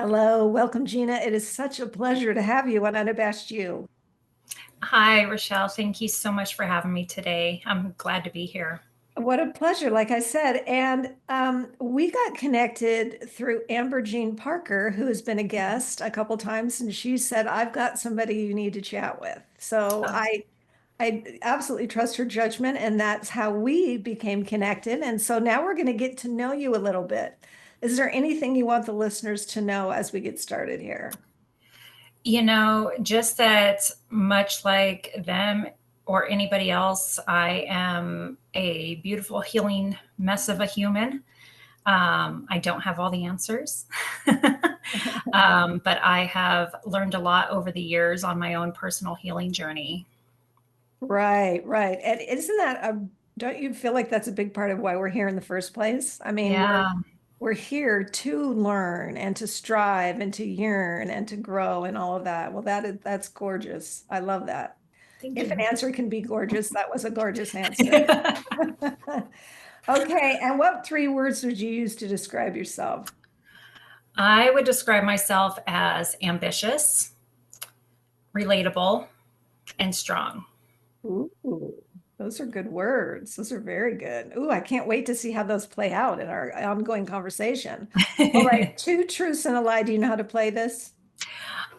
Hello, welcome, Gina. It is such a pleasure to have you on Unabashed You. Hi, Rechelle. Thank you so much for having me today. I'm glad to be here. What a pleasure, like I said. And we got connected through Amber Jean Parker, who has been a guest a couple times, and she said, I've got somebody you need to chat with. So Oh, I absolutely trust her judgment, and that's how we became connected. And so now we're going to get to know you a little bit. Is there anything you want the listeners to know as we get started here? just that much like them or anybody else, I am a beautiful, healing mess of a human. I don't have all the answers, but I have learned a lot over the years on my own personal healing journey. Right, right. And isn't that don't you feel like that's a big part of why we're here in the first place? I mean, we're Yeah, we're here to learn and to strive and to yearn and to grow and all of that. Well, that's gorgeous. I love that. thank If an you. answer can be gorgeous, that was a gorgeous answer. Okay, and what three words would you use to describe yourself? I would describe myself as ambitious, relatable, and strong. Ooh, those are good words. Those are very good. Ooh, I can't wait to see how those play out in our ongoing conversation. All right, two truths and a lie. Do you know how to play this?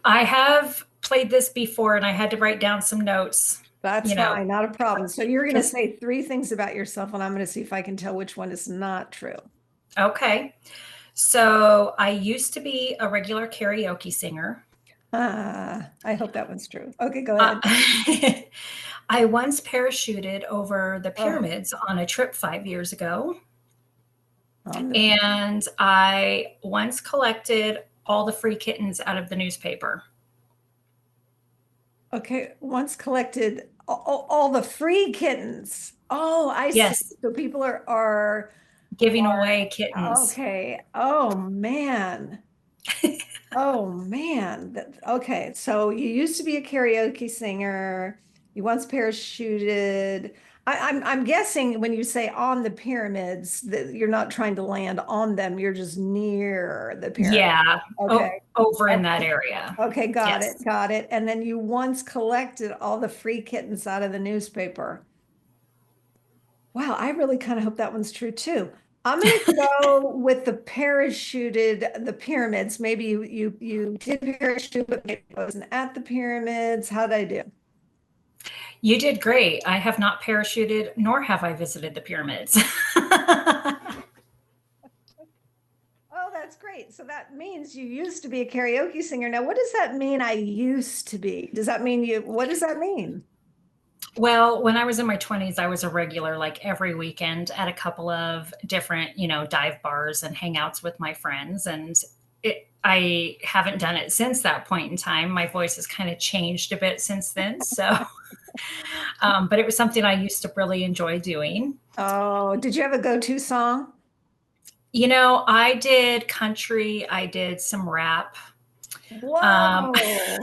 I have played this before and I had to write down some notes, That's you know, fine, not a problem. So you're going to just say three things about yourself, and I'm going to see if I can tell which one is not true. okay. So I used to be a regular karaoke singer. I hope that one's true. Okay, go Uh, ahead. I once parachuted over the Oh, pyramids on a trip 5 years ago. on the And I once collected all the free kittens out of the newspaper, okay. Once collected all the free kittens. Oh, I see. yes, So people are giving away kittens. okay. Oh man. Oh man. Okay. So you used to be a karaoke singer. You once parachuted. I'm guessing when you say on the pyramids that you're not trying to land on them, you're just near the pyramid. Yeah, Okay. over in Okay. that area. Okay, got it. Yes. Got it. And then you once collected all the free kittens out of the newspaper. Wow, I really kind of hope that one's true too. I'm gonna go with the pyramids. Maybe you did parachute, but maybe it wasn't at the pyramids. How did I do? You did great. I have not parachuted, nor have I visited the pyramids. Oh, that's great. So that means you used to be a karaoke singer. Now, what does that mean? I used to be. Does that mean what does that mean? Well, when I was in my 20s, I was a regular, like every weekend at a couple of different, dive bars and hangouts with my friends. And I haven't done it since that point in time. My voice has kind of changed a bit since then. So, but it was something I used to really enjoy doing. Oh, did you have a go-to song? I did country, I did some rap. Um, Whoa.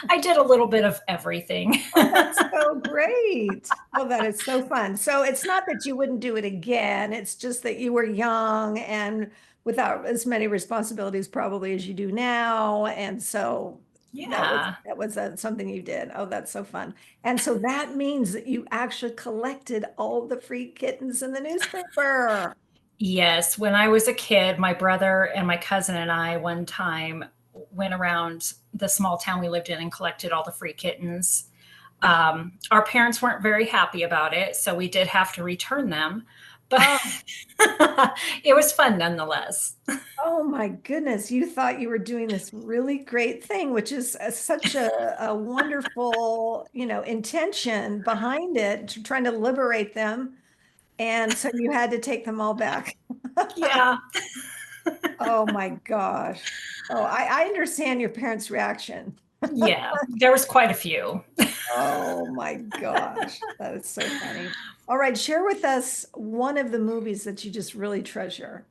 I did a little bit of everything. Oh, that's so great. Oh, that is so fun. So it's not that you wouldn't do it again. It's just that you were young and without as many responsibilities probably as you do now. And so Yeah. something you did. Oh, that's so fun. And so that means that you actually collected all the free kittens in the newspaper. Yes, when I was a kid, my brother and my cousin and I one time went around the small town we lived in and collected all the free kittens. Our parents weren't very happy about it, so we did have to return them, but Oh, it was fun nonetheless. oh my goodness, you thought you were doing this really great thing, which is such a wonderful, intention behind it, trying to liberate them. And so you had to take them all back. Yeah, Oh my gosh. Oh, I understand your parents' reaction. yeah, there was quite a few. Oh my gosh. That is so funny. All right, share with us one of the movies that you just really treasure.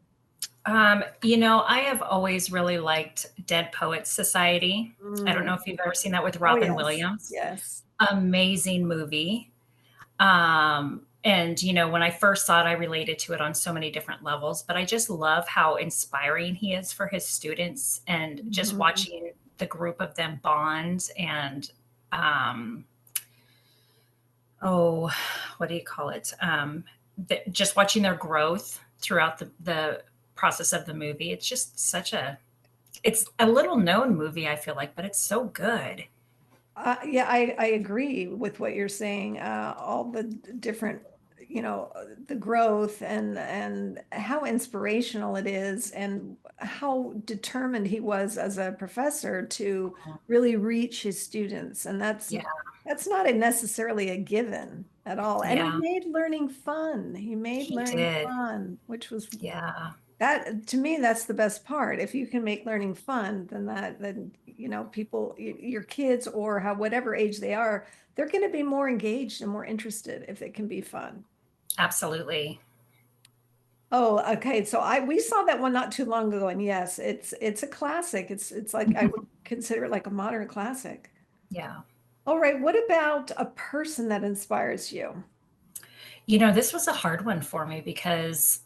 I have always really liked Dead Poets Society. I don't know Mm. if you've ever seen that with Oh, Robin yes. Williams. Yes. Amazing movie. Um, And, you know, when I first saw it, I related to it on so many different levels, but I just love how inspiring he is for his students and just Mhm. watching the group of them bond and, um, oh, what do you call it? Just watching their growth throughout the process of the movie. It's just such a, it's a little known movie, I feel like, but it's so good. Yeah, I agree with what you're saying. All the different, the growth and how inspirational it is, and how determined he was as a professor to really reach his students. And Yeah, that's not necessarily a given at all. And he yeah, made learning fun. He made he learning did. fun, which was Yeah, that to me, that's the best part. If you can make learning fun, then people, your kids or how whatever age they are, they're going to be more engaged and more interested if it can be fun. absolutely. Oh, okay. So we saw that one not too long ago, and yes, it's a classic. It's like I would consider it like a modern classic. Yeah. All right, what about a person that inspires you? You know, this was a hard one for me because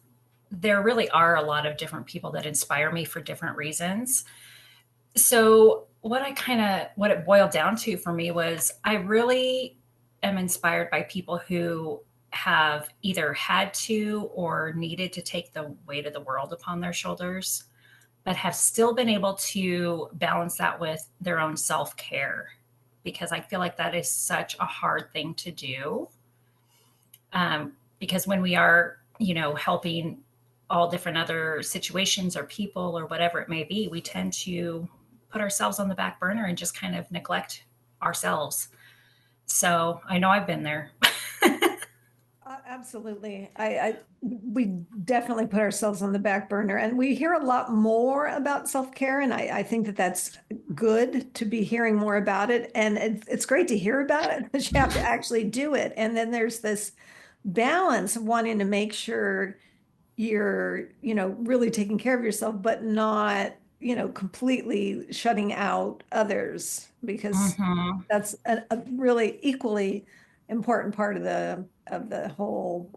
there really are a lot of different people that inspire me for different reasons. So, what it boiled down to for me was I really am inspired by people who have either had to or needed to take the weight of the world upon their shoulders, but have still been able to balance that with their own self care. Because I feel like that is such a hard thing to do. Because when we are, you know, helping all different other situations or people or whatever it may be, we tend to put ourselves on the back burner and just kind of neglect ourselves. So I know I've been there. Absolutely. We definitely put ourselves on the back burner, and we hear a lot more about self-care, and I think that that's good to be hearing more about it. And it's great to hear about it, but you have to actually do it. And then there's this balance of wanting to make sure you're, really taking care of yourself, but not, completely shutting out others, because Hmm. that's a really equally important part of the whole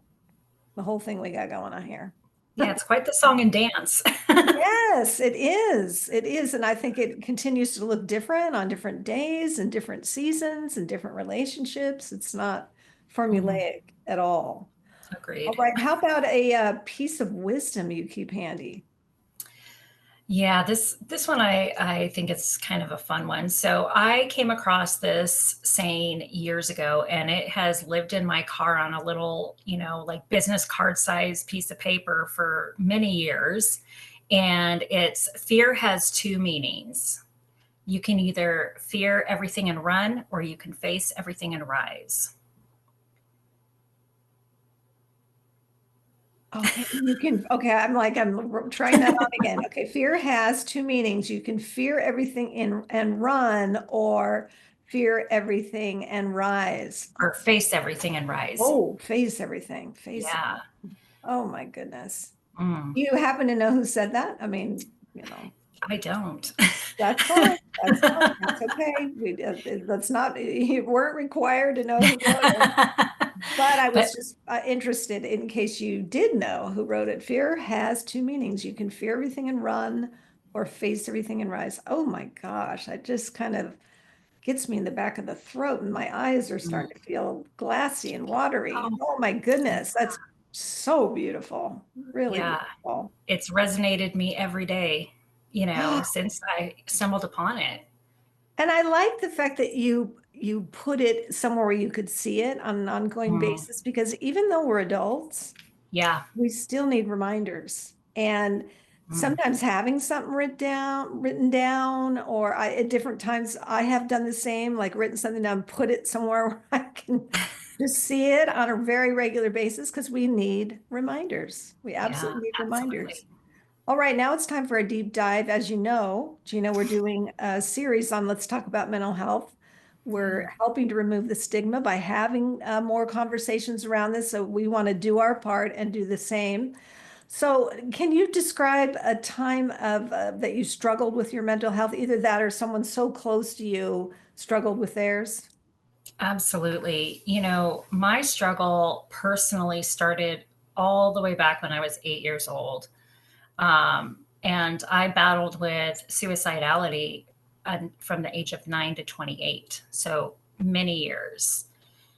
thing we got going on here. Yeah, it's quite the song and dance. Yes, it is. It is. And I think it continues to look different on different days and different seasons and different relationships. It's not Mhm. formulaic at all. All Agreed. right. How about a piece of wisdom you keep handy? Yeah, this one I think it's kind of a fun one. So I came across this saying years ago, and it has lived in my car on a little, you know, like business card size piece of paper for many years. And it's fear has two meanings. You can either fear everything and run, or you can face everything and rise. Okay, okay, I'm trying that on again. Okay, fear has two meanings. You can fear everything and run, or fear everything and rise. Or face everything and rise. Oh, face everything, face. Yeah. Oh my goodness. Mm, You happen to know who said that? I mean, I don't. that's fine. That's fine. That's okay. That's not, you weren't required to know who wrote it. But I But was just interested in case you did know who wrote it. Fear has two meanings. You can fear everything and run, or face everything and rise. Oh my gosh, that just kind of gets me in the back of the throat, and my eyes are mm, starting to feel glassy and watery. oh, Oh my yeah. goodness, that's so beautiful. Really Yeah, beautiful. it's resonated me every day, you know, since I stumbled upon it. And I like the fact that you put it somewhere where you could see it on an ongoing Mm, basis, because even though we're adults, yeah. we still need reminders. And Mm. sometimes having something written down, or at different times I have done the same, like written something down, put it somewhere where I can just see it on a very regular basis, because we need reminders. We Yeah, absolutely need reminders. absolutely. All right, now it's time for a deep dive. As you know, Gina, we're doing a series on Let's Talk About Mental Health. We're Yeah. helping to remove the stigma by having more conversations around this. So we want to do our part and do the same. So, can you describe a time of that you struggled with your mental health, either that or someone so close to you struggled with theirs? Absolutely. My struggle personally started all the way back when I was 8 years old. And I battled with suicidality from the age of 9 to 28. So many years.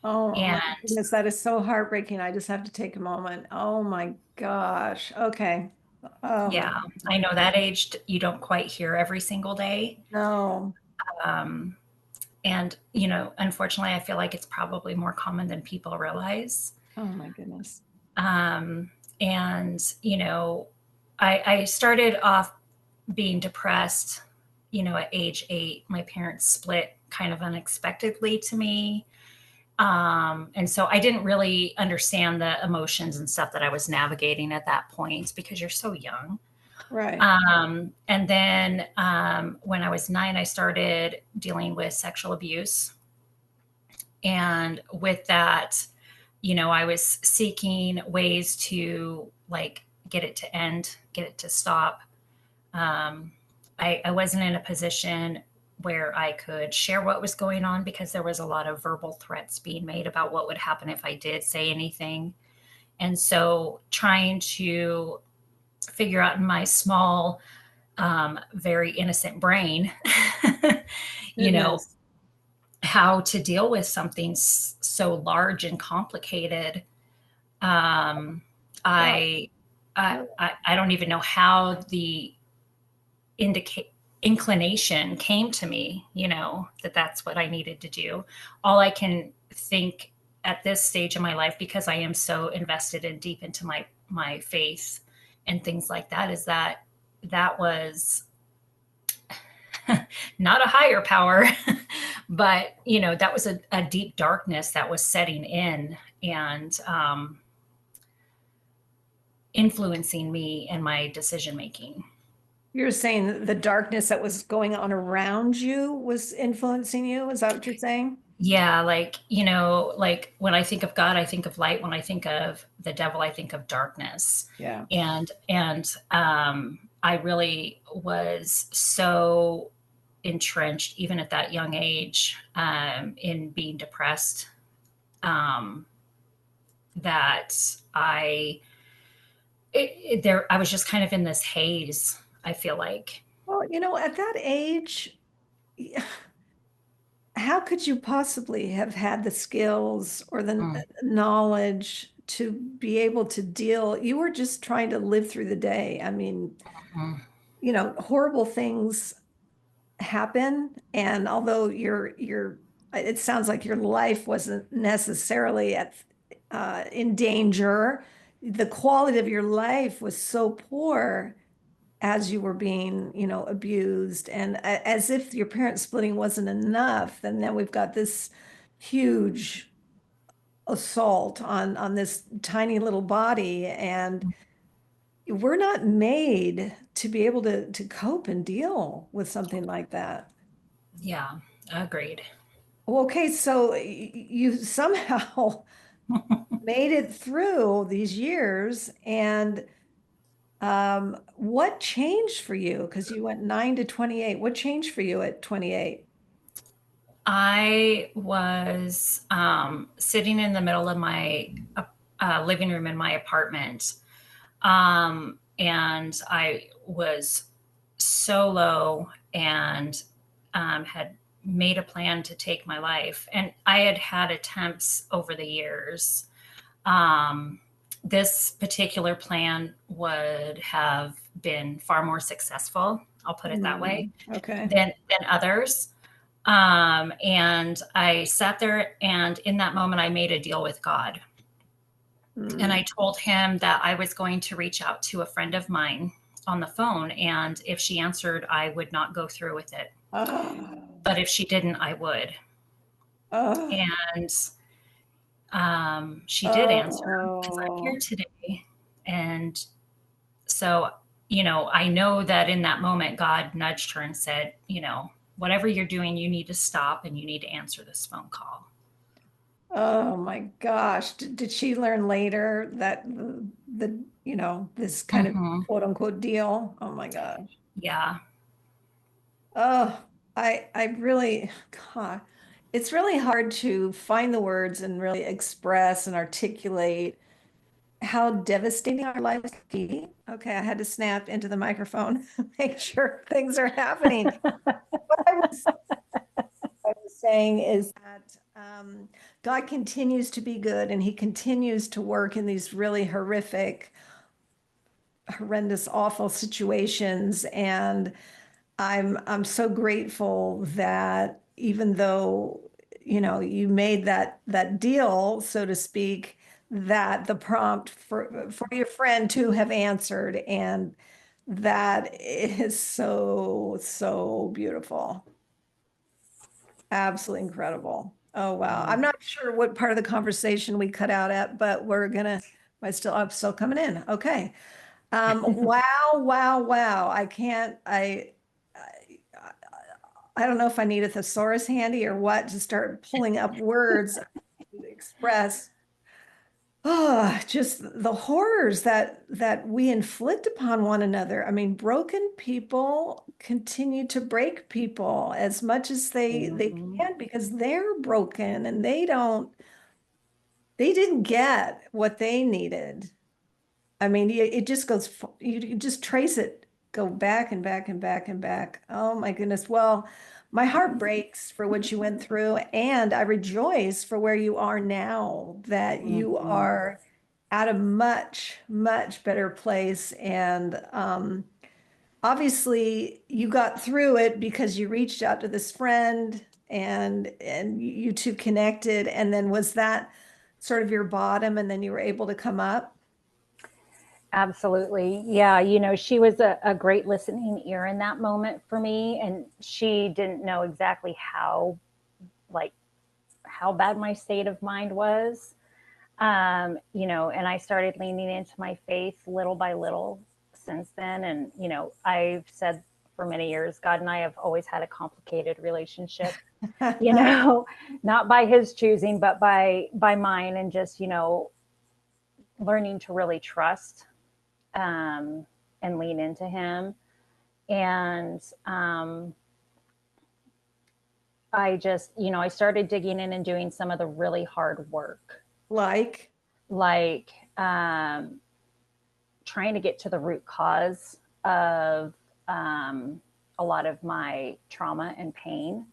Oh And my goodness, that is so heartbreaking. I just have to take a moment. Oh my gosh. Okay. Oh my yeah, I know that age you don't quite hear every single day. no. Um, and, unfortunately, I feel like it's probably more common than people realize. Oh my goodness. Um, and, I started off being depressed, at age 8. My parents split kind of unexpectedly to me. And so I didn't really understand the emotions and stuff that I was navigating at that point because you're so young. Right. And then when I was 9, I started dealing with sexual abuse. And with that, I was seeking ways to like get it to end, get it to stop. Um, I wasn't in a position where I could share what was going on because there was a lot of verbal threats being made about what would happen if I did say anything. And so trying to figure out in my small, very innocent brain, you know, Goodness. how to deal with something so large and complicated. Um, Well, I, I don't even know how the indicate inclination came to me, that that's what I needed to do. All I can think at this stage of my life, because I am so invested and deep into my faith and things like that, is that that was not a higher power, but that was a deep darkness that was setting in and influencing me and my decision making. you're saying the darkness that was going on around you was influencing you? Is that what you're saying? Yeah, like, like when I think of God, I think of light. When I think of the devil, I think of darkness. Yeah. And I really was so entrenched, even at that young age, in being depressed, um, that I was just kind of in this haze, I feel like. Well, at that age, how could you possibly have had the skills or the Mm, knowledge to be able to deal? You were just trying to live through the day. I mean, mm, horrible things happen, and although it sounds like your life wasn't necessarily in danger, the quality of your life was so poor as you were being, abused, and as if your parent splitting wasn't enough, then we've got this huge assault on this tiny little body, and we're not made to be able to cope and deal with something like that. yeah, agreed. Well, okay, so you somehow made it through these years, and what changed for you? Because you went 9 to 28. What changed for you at 28? I was sitting in the middle of my living room in my apartment, and I was so low and had made a plan to take my life. And I had had attempts over the years. Um, this particular plan would have been far more successful, I'll put it that way, Okay. than others. And I sat there, and in that moment, I made a deal with God. And Mm. I told him that I was going to reach out to a friend of mine on the phone. And if she answered, I would not go through with it. Oh, But if she didn't, I would. oh, And she did answer because I'm here oh. today. And so, I know that in that moment, God nudged her and said, whatever you're doing, you need to stop and you need to answer this phone call. Oh my gosh. Did she learn later that this kind of Hmm. quote unquote deal? Oh my gosh. Yeah. Oh, I really, God. it's really hard to find the words and really express and articulate how devastating our lives can be. Okay, I had to snap into the microphone, make sure things are happening. What I was saying is that God continues to be good and he continues to work in these really horrific, horrendous, awful situations. And I'm so grateful that even though, you made that deal, so to speak, that the prompt for your friend to have answered, and that is so, so beautiful. Absolutely incredible. Oh wow. Yeah. I'm not sure what part of the conversation we cut out at, but I'm still coming in. Okay. Wow, wow, wow. I don't know if I need a thesaurus handy or what to start pulling up words to express just the horrors that we inflict upon one another. I mean, broken people continue to break people as much as they Mhm. can because they're broken and they didn't get what they needed. I mean, it just you just trace it, go back and back and back and back. Oh my goodness. Well, my heart breaks for what you went through, and I rejoice for where you are now, that you Mhm. are at a much, much better place. And obviously, you got through it because you reached out to this friend and you two connected. And then was that sort of your bottom, and then you were able to come up? Absolutely. Yeah. She was a great listening ear in that moment for me. And she didn't know exactly like, how bad my state of mind was. And I started leaning into my faith little by little since then. And, I've said for many years, God and I have always had a complicated relationship, you know, not by his choosing, but by mine, and just, learning to really trust um, and lean into him. And I just, I started digging in and doing some of the really hard work, Like, like trying to get to the root cause of um, a lot of my trauma and pain.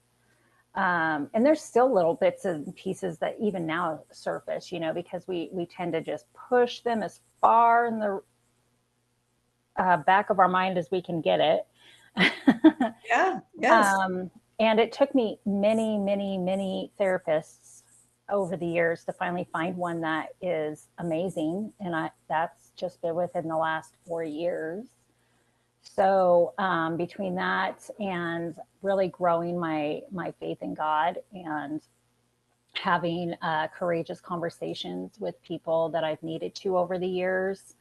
And there's still little bits and pieces that even now surface, because we tend to just push them as far in the back of our mind as we can get it. yeah, yes. um, and it took me many, many, many therapists over the years to finally find one that is amazing. And that's just been within the last 4 years. So between that and really growing my faith in God, and having courageous conversations with people that I've needed to over the years,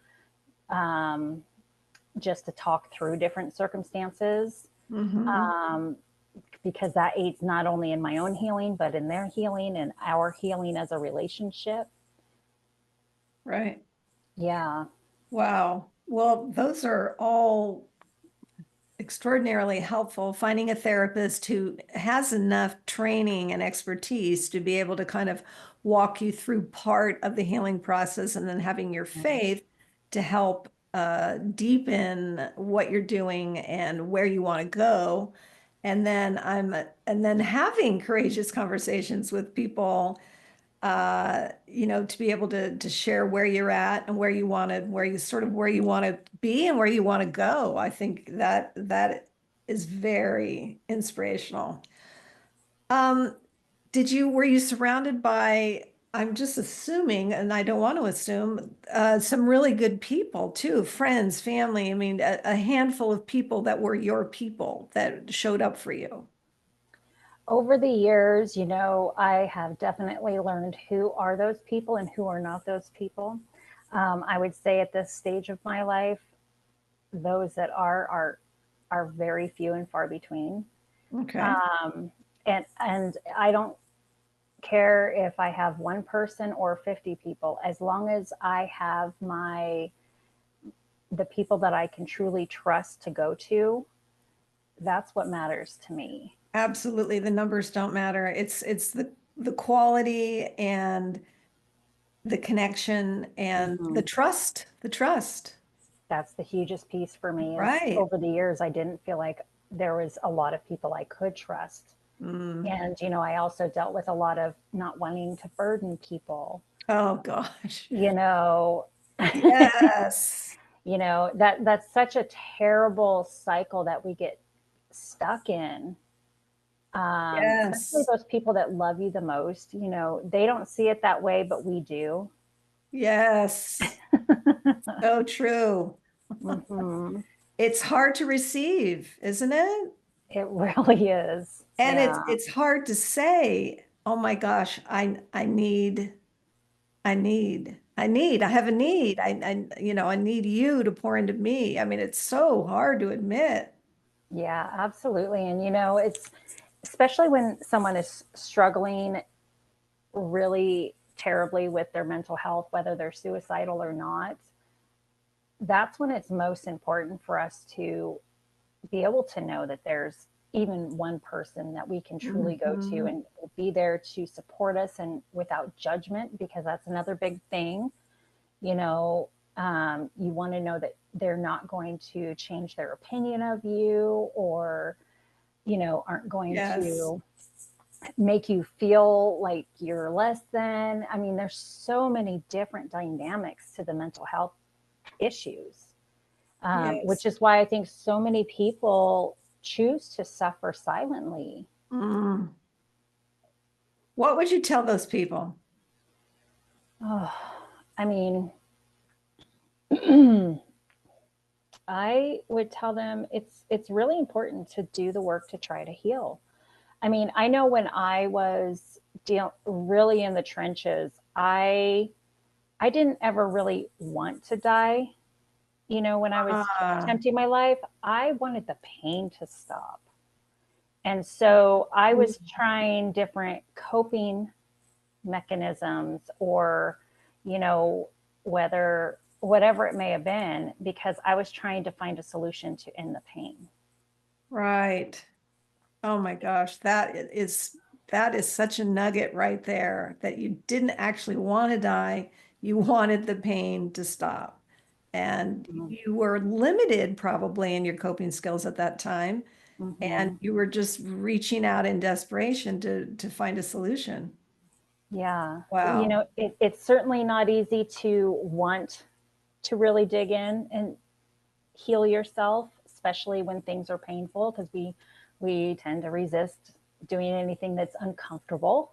um, just to talk through different circumstances, Hmm. um, because that aids not only in my own healing, but in their healing and our healing as a relationship. Right. Yeah. Wow. Well, those are all extraordinarily helpful. Finding a therapist who has enough training and expertise to be able to kind of walk you through part of the healing process, and then having your faith to help deepen what you're doing and where you want to go. And then having courageous conversations with people, to be able to share where you're at and where you want to be and where you want to go. I think that is very inspirational. Um, were you surrounded by, I'm just assuming, and I don't want to assume, some really good people too, friends, family. I mean, a handful of people that were your people that showed up for you. Over the years, I have definitely learned who are those people and who are not those people. I would say at this stage of my life, those that are very few and far between. Okay. Um, and I don't care if I have one person or 50 people, as long as I have the people that I can truly trust to go to. That's what matters to me. Absolutely. The numbers don't matter. It's the quality and the connection and Hmm. the trust. That's the hugest piece for me is Right. over the years, I didn't feel like there was a lot of people I could trust. Mm. And, I also dealt with a lot of not wanting to burden people, Oh gosh. you know, Yes. that's such a terrible cycle that we get stuck in. Especially Yes. those people that love you the most, they don't see it that way, but we do. Yes. So true. Hmm. It's hard to receive, isn't it? It really is. And Yeah. it's hard to say, oh my gosh, I have a need. I need you to pour into me. I mean, it's so hard to admit. Yeah, absolutely. And it's especially when someone is struggling really terribly with their mental health, whether they're suicidal or not, that's when it's most important for us to be able to know that there's even one person that we can truly go to Mhm. and be there to support us and without judgment, because that's another big thing. You know, you want to know that they're not going to change their opinion of you, or, aren't going Yes. to make you feel like you're less than. I mean, there's so many different dynamics to the mental health issues, Yes. which is why I think so many people choose to suffer silently. Mm. What would you tell those people? Oh, I mean, I would tell them it's really important to do the work to try to heal. I mean, I know when I was really in the trenches, I didn't ever really want to die. When I was Ah, attempting my life, I wanted the pain to stop. And so I was trying different coping mechanisms, or, you know, whatever it may have been, because I was trying to find a solution to end the pain. right. Oh my gosh, that is such a nugget right there that you didn't actually want to die. You wanted the pain to stop. And you were limited probably in your coping skills at that time. And Mm-hmm. you were just reaching out in desperation to find a solution. Yeah. Wow. It's certainly not easy to want to really dig in and heal yourself, especially when things are painful, because we tend to resist doing anything that's uncomfortable.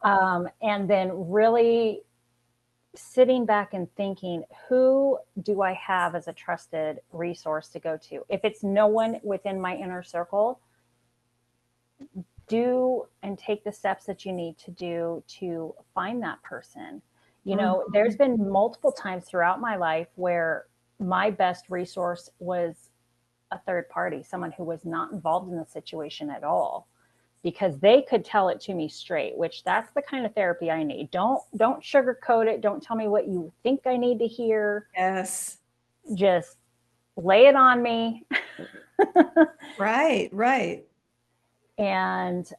And then really sitting back and thinking, who do I have as a trusted resource to go to? If it's no one within my inner circle, do and take the steps that you need to do to find that person. There's Mhm. been multiple times throughout my life where my best resource was a third party, someone who was not involved in the situation at all, because they could tell it to me straight, which that's the kind of therapy I need. Don't sugarcoat it. Don't tell me what you think I need to hear. Yes. Just lay it on me. Right, right, And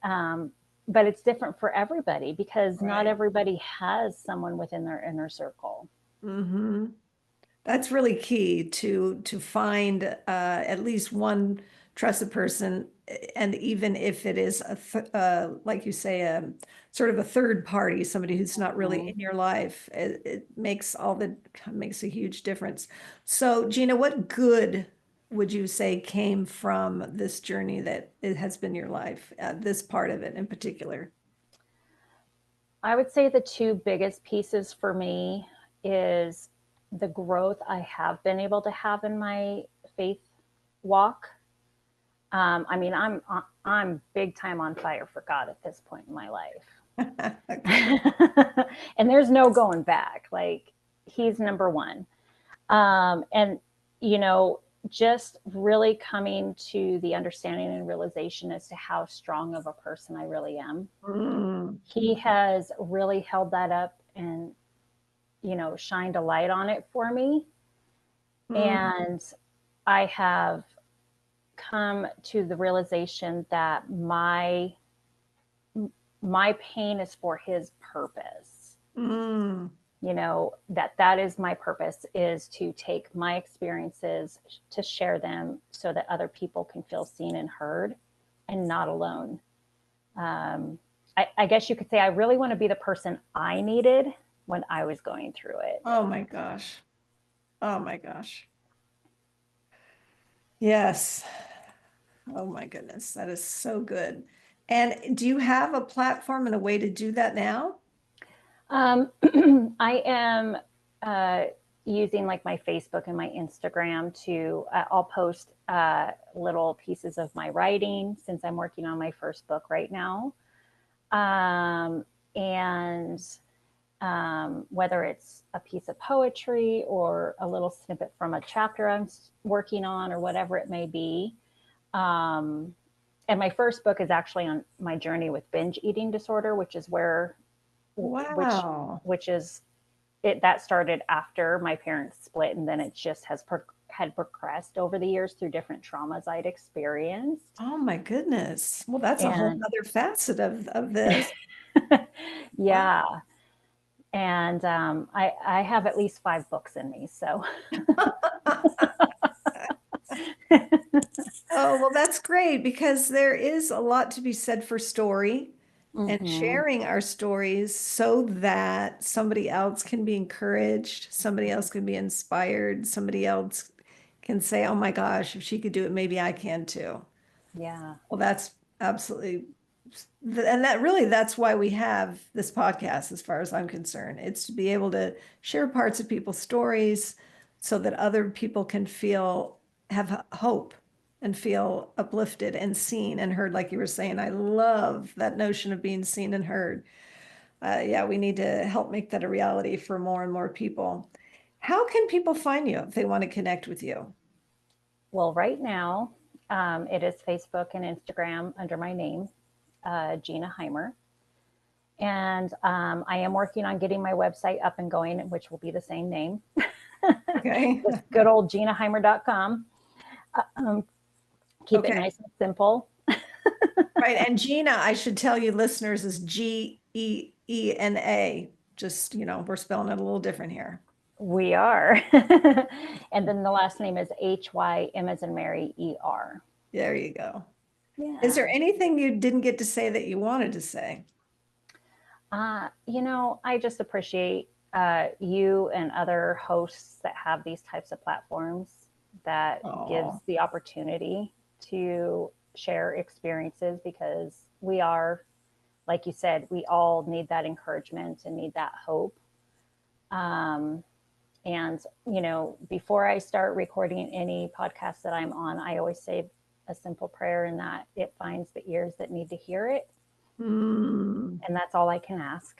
but it's different for everybody, because not right. everybody has someone within their inner circle. Hmm. That's really key to find at least one trusted person, and even if it is like you say, sort of a third party, somebody who's not really Mhm. in your life, it makes a huge difference. So, Gina, what good would you say came from this journey that it has been your life, this part of it in particular? I would say the two biggest pieces for me is the growth I have been able to have in my faith walk. I mean, I'm big time on fire for God at this point in my life. Okay. And there's no going back. Like, he's number one. And you know, just really coming to the understanding and realization as to how strong of a person I really am. Mm, He has really held that up and, shined a light on it for me. mm, And I have come to the realization that my pain is for his purpose. Mm. You know, that is my purpose, is to take my experiences, to share them so that other people can feel seen and heard and not alone. I guess you could say I really want to be the person I needed when I was going through it. Oh my gosh. Oh my gosh. Yes. Oh my goodness. That is so good. And do you have a platform and a way to do that now? Um, I am uh, using like my Facebook and my Instagram to, I'll post little pieces of my writing since I'm working on my first book right now. And whether it's a piece of poetry or a little snippet from a chapter I'm working on or whatever it may be. Um, and my first book is actually on my journey with binge eating disorder, which is where which Wow. which is it that started after my parents split, and then it just had progressed over the years through different traumas I'd experienced. Oh my goodness. Well, that's a whole And other facet of this. Wow. yeah, and I have at least 5 books in me, so Oh, well, that's great because there is a lot to be said for story and hmm sharing our stories so that somebody else can be encouraged, somebody else can be inspired, somebody else can say, oh my gosh, if she could do it, maybe I can too. yeah. Well, that's absolutely, and that really, that's why we have this podcast, as far as I'm concerned. It's to be able to share parts of people's stories so that other people can feel, have hope and feel uplifted and seen and heard, like you were saying. I love that notion of being seen and heard. Yeah, we need to help make that a reality for more and more people. How can people find you if they want to connect with you? Well, right now, it is Facebook and Instagram under my name, Geena Hymer. And I am working on getting my website up and going, which will be the same name, Okay. just good old GeenaHymer.com. Um, keep it Okay. nice and simple. Right. And Gina, I should tell you listeners, is Geena. Just, we're spelling it a little different here. We are. And then the last name is HYM as in Mary ER. There you go. Is there Yeah. anything you didn't get to say that you wanted to say? I just appreciate you and other hosts that have these types of platforms that gives Oh, the opportunity to share experiences, because we are, like you said, we all need that encouragement and need that hope. Um, and, before I start recording any podcast that I'm on, I always say a simple prayer, in that it finds the ears that need to hear it. mm, And that's all I can ask.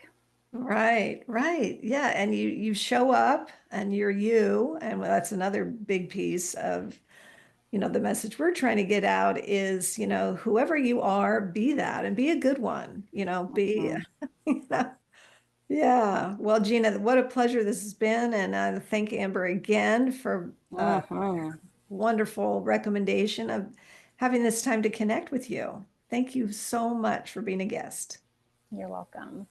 right, right. Yeah. And you show up and you're you. And that's another big piece of, the message we're trying to get out is, whoever you are, be that and be a good one, be, Mhm. you know, yeah. Well, Gina, what a pleasure this has been. And I thank Amber again for a Mhm. wonderful recommendation of having this time to connect with you. Thank you so much for being a guest. You're welcome.